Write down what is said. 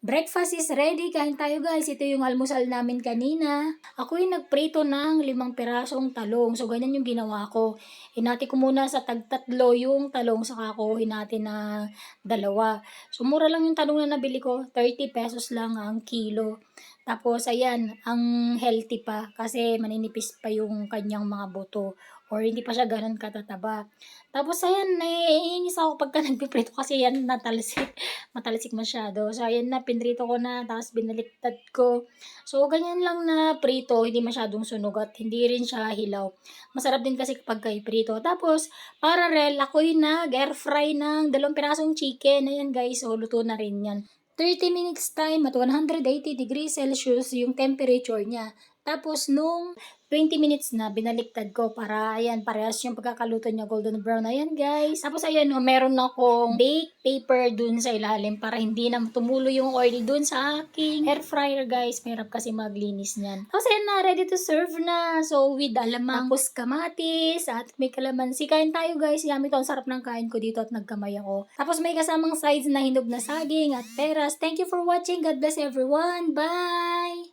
Breakfast is ready. Kain tayo guys. Ito yung almusal namin kanina. Ako yung nagprito ng 5 pirasong talong. So, ganyan yung ginawa ko. Hinati ko muna sa tagtatlo yung talong. Saka ako hinati na 2. So, mura lang yung talong na nabili ko. 30 pesos lang ang kilo. Tapos, ayan, ang healthy pa. Kasi maninipis pa yung kanyang mga buto. Or hindi pa siya ganun katataba. Tapos, ayan, naiinis ako pagka nagpiprito kasi yan natalsik. Matalisik masyado. So, ayan na, pinrito ko na, tapos binaliktad ko. So, ganyan lang na prito, hindi masyadong sunog at hindi rin siya hilaw. Masarap din kasi kapag kay prito. Tapos, parallel, ako'y nag-air fry ng 2 pirasong chicken. Ayan guys, so luto na rin yan. 30 minutes time at 180 degrees Celsius yung temperature niya. Tapos, nung 20 minutes na, binaliktad ko para, ayan, parehas yung pagkakaluto niya, golden brown. Ayan, guys. Tapos, ayan, meron akong bake paper dun sa ilalim para hindi na tumulo yung oil dun sa aking air fryer, guys. Mahirap kasi maglinis niyan. Tapos, ayan na, ready to serve na. So, with alamang, tapos kamatis, at may kalamansi. Kain tayo, guys. Yummy to. Ang sarap ng kain ko dito at nagkamay ako. Tapos, may kasamang sides na hinog na saging at peras. Thank you for watching. God bless everyone. Bye!